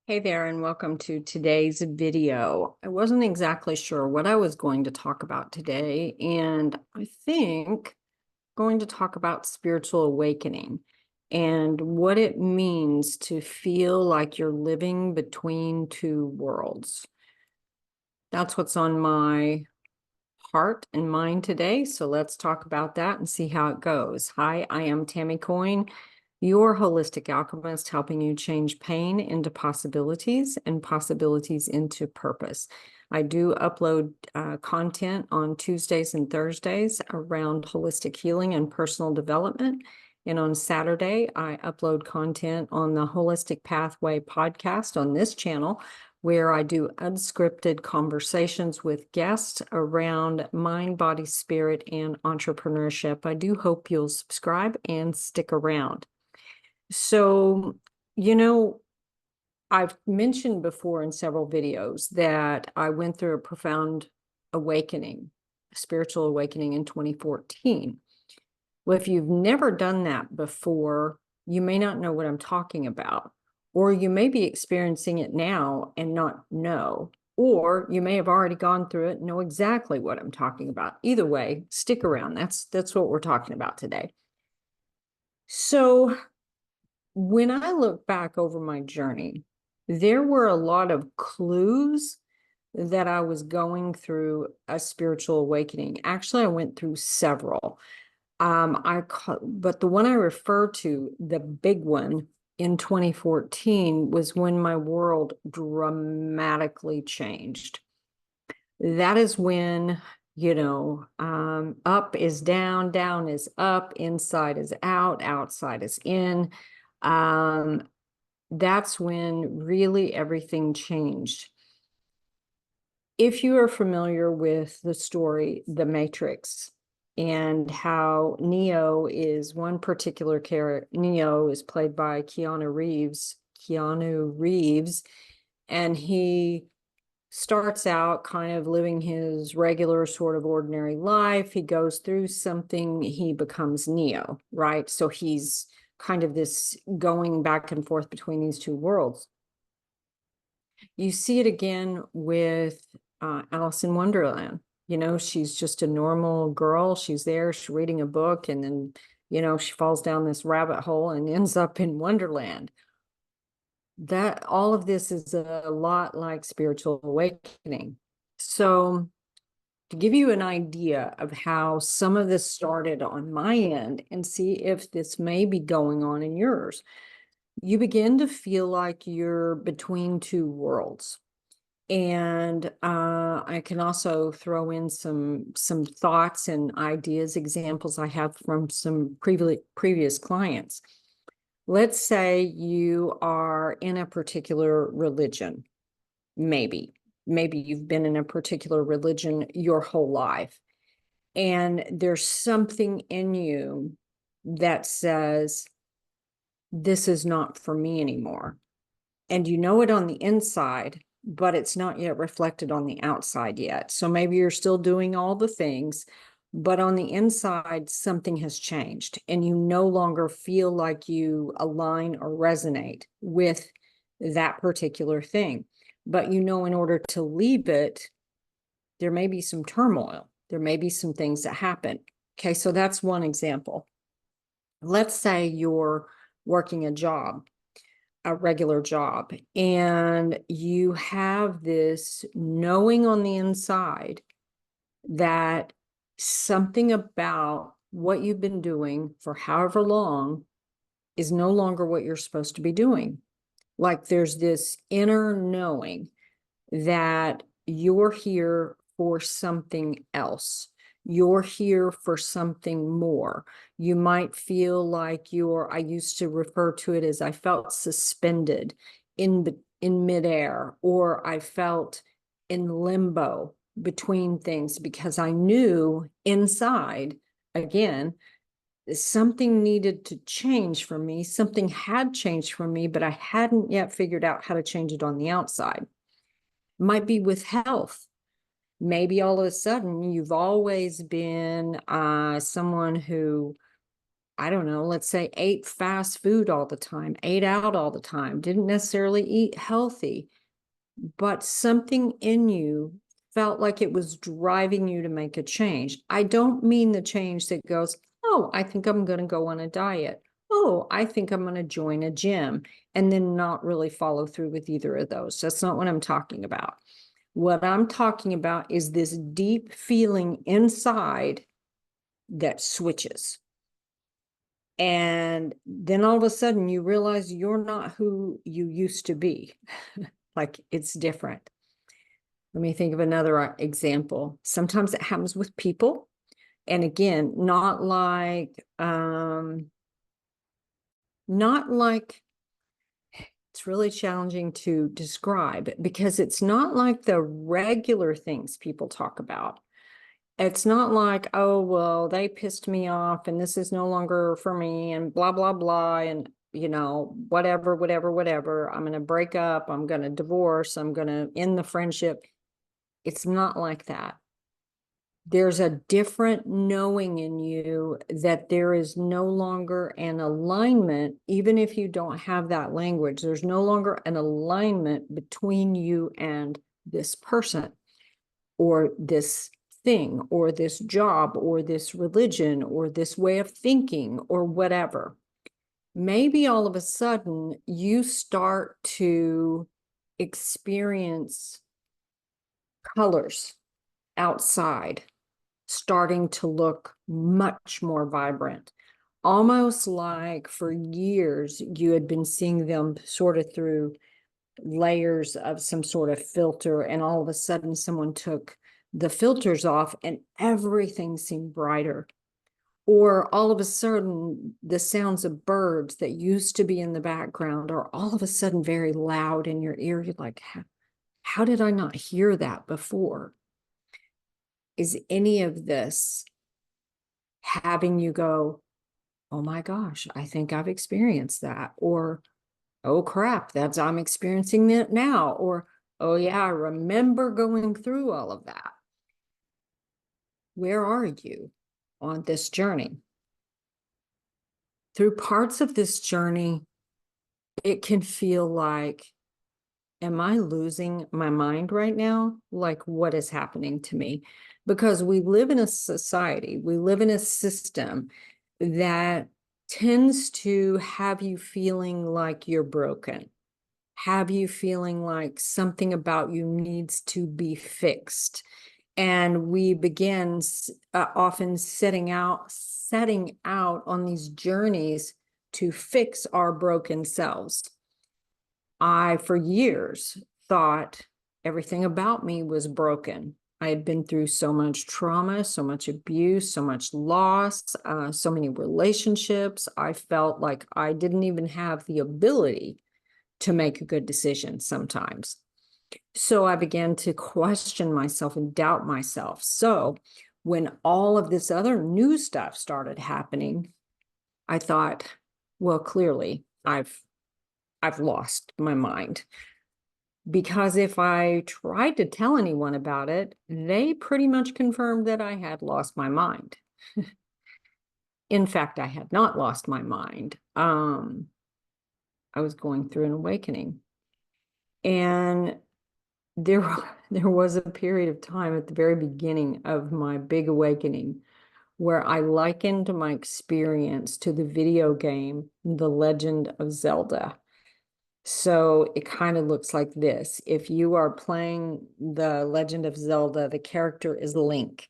Hey there, and welcome to today's video. I wasn't exactly sure what I was going to talk about today, and I think going to talk about spiritual awakening and what it means to feel like you're living between two worlds. That's what's on my heart and mind today. So let's talk about that and see how it goes. Hi, I am Tammy Coyne, your holistic alchemist, helping you change pain into possibilities and possibilities into purpose. I do upload content on Tuesdays and Thursdays around holistic healing and personal development. And on Saturday, I upload content on the Holistic Pathway podcast on this channel, where I do unscripted conversations with guests around mind, body, spirit, and entrepreneurship. I do hope you'll subscribe and stick around. So, you know, I've mentioned before in several videos that I went through a profound awakening, a spiritual awakening in 2014. Well, if you've never done that before, you may not know what I'm talking about, or you may be experiencing it now and not know, or you may have already gone through it and know exactly what I'm talking about. Either way, stick around. That's what we're talking about today. So when I look back over my journey, there were a lot of clues that I was going through a spiritual awakening. Actually, I went through several. But the one I refer to, the big one in 2014, was when my world dramatically changed. That is when, up is down, down is up, inside is out, outside is in. Um, that's when really everything changed. If you are familiar with the story, The Matrix, and how Neo is one particular character. Neo is played by Keanu Reeves, and he starts out kind of living his regular sort of ordinary life. He goes through something, he becomes Neo, right? So he's kind of this going back and forth between these two worlds. You see it again with Alice in Wonderland. She's just a normal girl. She's there, she's reading a book, and then, she falls down this rabbit hole and ends up in Wonderland. That all of this is a lot like spiritual awakening. So, to give you an idea of how some of this started on my end and see if this may be going on in yours, you begin to feel like you're between two worlds. And I can also throw in some thoughts and ideas, examples I have from some previous clients. Let's say you are in a particular religion. Maybe you've been in a particular religion your whole life, and there's something in you that says, this is not for me anymore. And you know it on the inside, but it's not yet reflected on the outside yet. So maybe you're still doing all the things, but on the inside, something has changed, and you no longer feel like you align or resonate with that particular thing. But in order to leave it, there may be some turmoil. There may be some things that happen. Okay, so that's one example. Let's say you're working a regular job, and you have this knowing on the inside that something about what you've been doing for however long is no longer what you're supposed to be doing. Like there's this inner knowing that you're here for something else. You're here for something more. You might feel like I used to refer to it as I felt suspended in midair, or I felt in limbo between things, because I knew inside, again, something needed to change for me. Something had changed for me, but I hadn't yet figured out how to change it on the outside. Might be with health. Maybe all of a sudden you've always been someone who I don't know, let's say ate fast food all the time, ate out all the time, didn't necessarily eat healthy, but something in you felt like it was driving you to make a change. I don't mean the change that goes, oh, I think I'm going to go on a diet. Oh, I think I'm going to join a gym, and then not really follow through with either of those. That's not what I'm talking about. What I'm talking about is this deep feeling inside that switches. And then all of a sudden you realize you're not who you used to be. Like it's different. Let me think of another example. Sometimes it happens with people. And again, not like it's really challenging to describe because it's not like the regular things people talk about. It's not like, oh, well, they pissed me off and this is no longer for me and blah, blah, blah. And, whatever, whatever, whatever. I'm going to break up. I'm going to divorce. I'm going to end the friendship. It's not like that. There's a different knowing in you that there is no longer an alignment, even if you don't have that language, there's no longer an alignment between you and this person or this thing or this job or this religion or this way of thinking or whatever. Maybe all of a sudden you start to experience colors outside starting to look much more vibrant, almost like for years you had been seeing them sort of through layers of some sort of filter, and all of a sudden someone took the filters off and everything seemed brighter. Or all of a sudden the sounds of birds that used to be in the background are all of a sudden very loud in your ear. You're like, how did I not hear that before? Is any of this having you go, oh my gosh, I think I've experienced that? Or, oh crap, I'm experiencing it now. Or, oh yeah, I remember going through all of that. Where are you on this journey? Through parts of this journey, it can feel like, am I losing my mind right now? Like, what is happening to me? Because we live in a society, we live in a system that tends to have you feeling like you're broken, have you feeling like something about you needs to be fixed. And we begin often setting out on these journeys to fix our broken selves. I, for years, thought everything about me was broken. I had been through so much trauma, so much abuse, so much loss, so many relationships. I felt like I didn't even have the ability to make a good decision sometimes. So I began to question myself and doubt myself. So when all of this other new stuff started happening, I thought, well, clearly I've lost my mind. Because if I tried to tell anyone about it, they pretty much confirmed that I had lost my mind. In fact, I had not lost my mind. I was going through an awakening. And there was a period of time at the very beginning of my big awakening where I likened my experience to the video game, The Legend of Zelda. So it kind of looks like this. If you are playing The Legend of Zelda, the character is Link.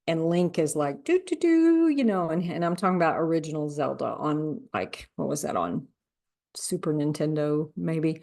And Link is like, do, do, do, and I'm talking about original Zelda on like, what was that on? Super Nintendo, maybe.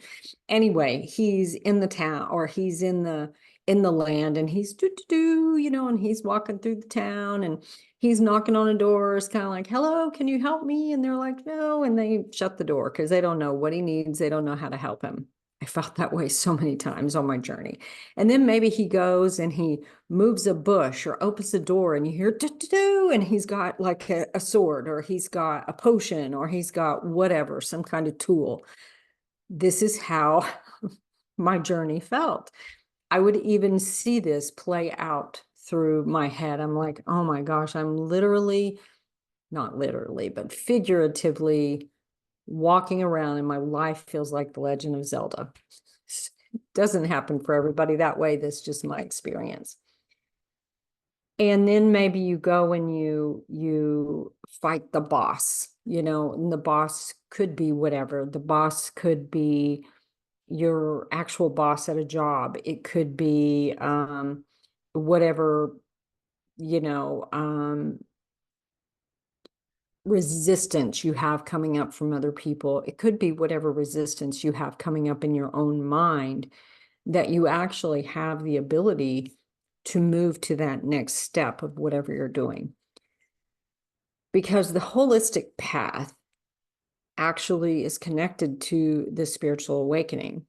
Anyway, he's in the town or he's in the land and he's and he's walking through the town and he's knocking on a door. It's kind of like, hello, can you help me? And they're like, no. And they shut the door because they don't know what he needs. They don't know how to help him. I felt that way so many times on my journey. And then maybe he goes and he moves a bush or opens the door and you hear do, and he's got like a sword or he's got a potion or he's got whatever, some kind of tool. This is how my journey felt. I would even see this play out through my head. I'm like, oh my gosh, I'm literally not literally, but figuratively walking around, and my life feels like the Legend of Zelda. Doesn't happen for everybody that way. That's just my experience. And then maybe you go and you fight the boss, and the boss could be whatever. The boss could be your actual boss at a job. It could be whatever, resistance you have coming up from other people. It could be whatever resistance you have coming up in your own mind, that you actually have the ability to move to that next step of whatever you're doing. Because the holistic path actually is connected to the spiritual awakening.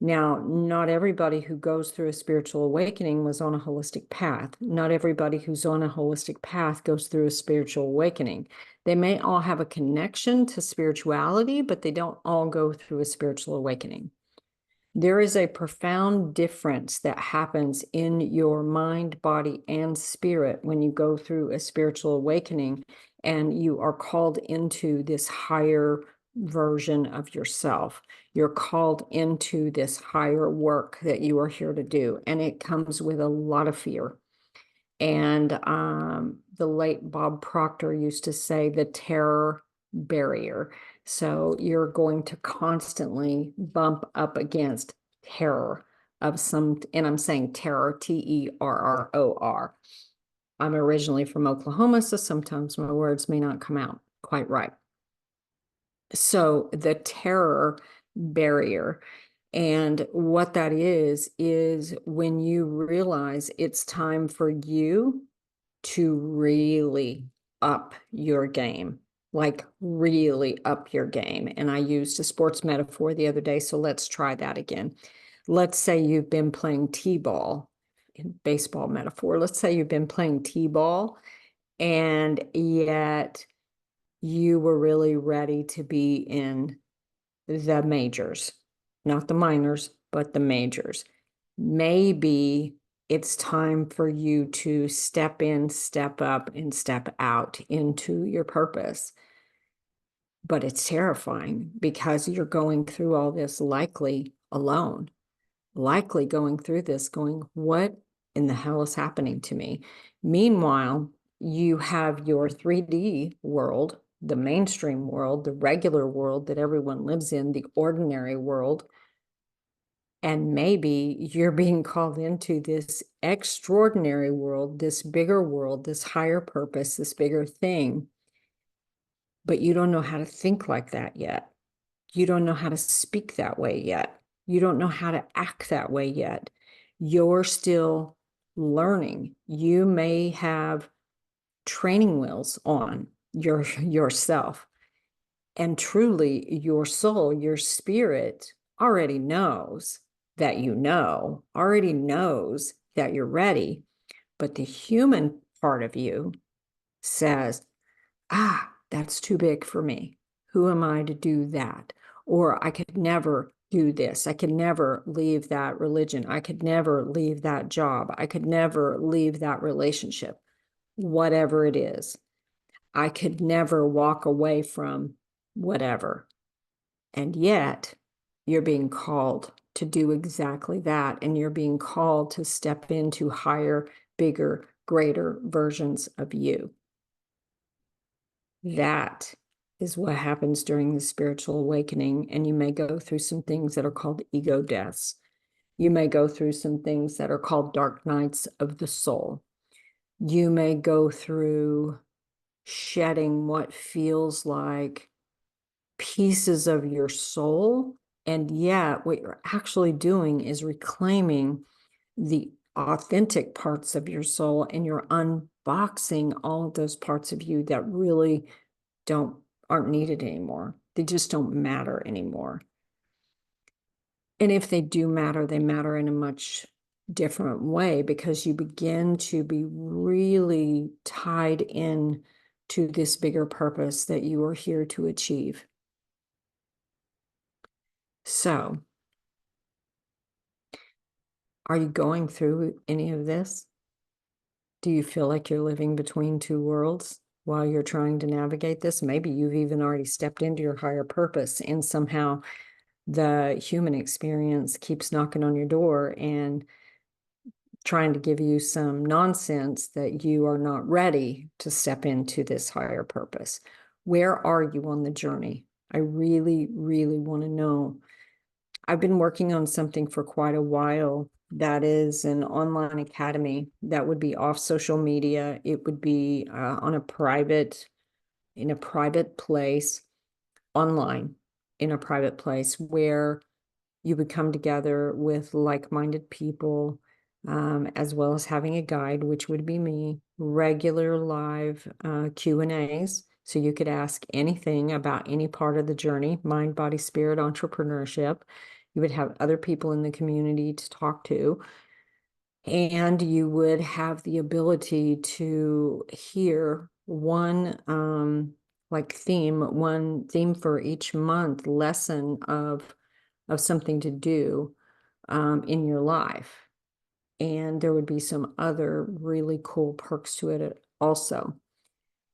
Now, not everybody who goes through a spiritual awakening was on a holistic path. Not everybody who's on a holistic path goes through a spiritual awakening. They may all have a connection to spirituality, but they don't all go through a spiritual awakening. There is a profound difference that happens in your mind, body, and spirit when you go through a spiritual awakening and you are called into this higher version of yourself. You're called into this higher work that you are here to do, and it comes with a lot of fear. And the late Bob Proctor used to say the terror barrier. So you're going to constantly bump up against terror of some, and I'm saying terror, Terror. I'm originally from Oklahoma, so sometimes my words may not come out quite right. So the terror barrier, and what that is when you realize it's time for you to really up your game, like really up your game. And I used a sports metaphor the other day, so let's try that again. Let's say you've been playing t-ball, in baseball metaphor. Let's say you've been playing t-ball, and yet you were really ready to be in the majors, not the minors, but the majors. Maybe it's time for you to step in, step up, and step out into your purpose. But it's terrifying because you're going through all this likely alone, likely going through this, going, what in the hell is happening to me? Meanwhile, you have your 3D world, the mainstream world, the regular world that everyone lives in, the ordinary world. And maybe you're being called into this extraordinary world, this bigger world, this higher purpose, this bigger thing. But you don't know how to think like that yet. You don't know how to speak that way yet. You don't know how to act that way yet. You're still learning. You may have training wheels on yourself. And truly, your soul, your spirit already knows that already knows that you're ready. But the human part of you says, that's too big for me. Who am I to do that? Or I could never do this. I could never leave that religion. I could never leave that job. I could never leave that relationship, whatever it is. I could never walk away from whatever. And yet you're being called to do exactly that. And you're being called to step into higher, bigger, greater versions of you. That is what happens during the spiritual awakening. And you may go through some things that are called ego deaths. You may go through some things that are called dark nights of the soul. You may go through shedding what feels like pieces of your soul. And yet what you're actually doing is reclaiming the authentic parts of your soul, and you're unboxing all of those parts of you that really aren't needed anymore. They just don't matter anymore. And if they do matter, they matter in a much different way, because you begin to be really tied in to this bigger purpose that you are here to achieve. So, are you going through any of this? Do you feel like you're living between two worlds? while you're trying to navigate this. Maybe you've even already stepped into your higher purpose, and somehow the human experience keeps knocking on your door and trying to give you some nonsense that you are not ready to step into this higher purpose. Where are you on the journey? I really, really want to know. I've been working on something for quite a while that is an online academy that would be off social media. It would be in a private place, online, in a private place where you would come together with like-minded people, as well as having a guide, which would be me, regular live Q&As. So you could ask anything about any part of the journey, mind, body, spirit, entrepreneurship. You would have other people in the community to talk to, and you would have the ability to hear one one theme for each month, lesson of something to do in your life. And there would be some other really cool perks to it also.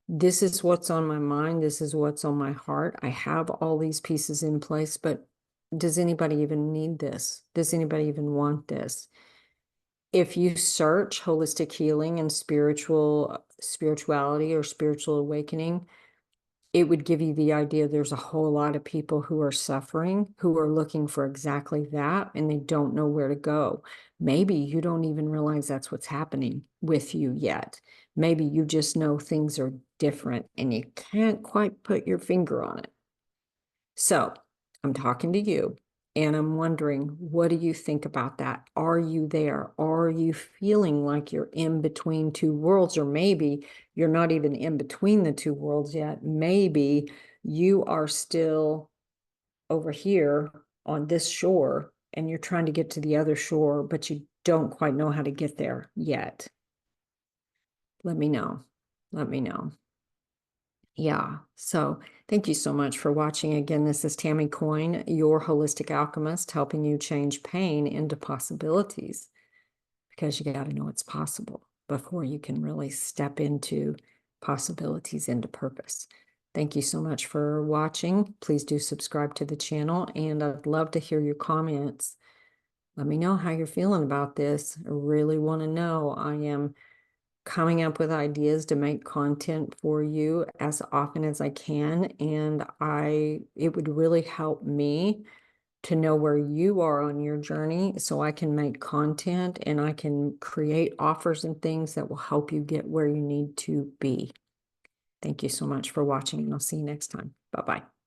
This is what's on my mind. This is what's on my heart. I have all these pieces in place, but does anybody even need this? Does anybody even want this? If you search holistic healing and spirituality or spiritual awakening, it would give you the idea there's a whole lot of people who are suffering, who are looking for exactly that, and they don't know where to go. Maybe you don't even realize that's what's happening with you yet. Maybe you just know things are different and you can't quite put your finger on it. So I'm talking to you and I'm wondering, what do you think about that? Are you there? Are you feeling like you're in between two worlds? Or maybe you're not even in between the two worlds yet. Maybe you are still over here on this shore and you're trying to get to the other shore, but you don't quite know how to get there yet. Let me know. Let me know. Yeah. So thank you so much for watching. Again, this is Tammy Coyne, your holistic alchemist, helping you change pain into possibilities, because you got to know it's possible before you can really step into possibilities into purpose. Thank you so much for watching. Please do subscribe to the channel, and I'd love to hear your comments. Let me know how you're feeling about this. I really want to know. I am coming up with ideas to make content for you as often as I can, and it would really help me to know where you are on your journey so I can make content and I can create offers and things that will help you get where you need to be. Thank you so much for watching, and I'll see you next time. Bye-bye.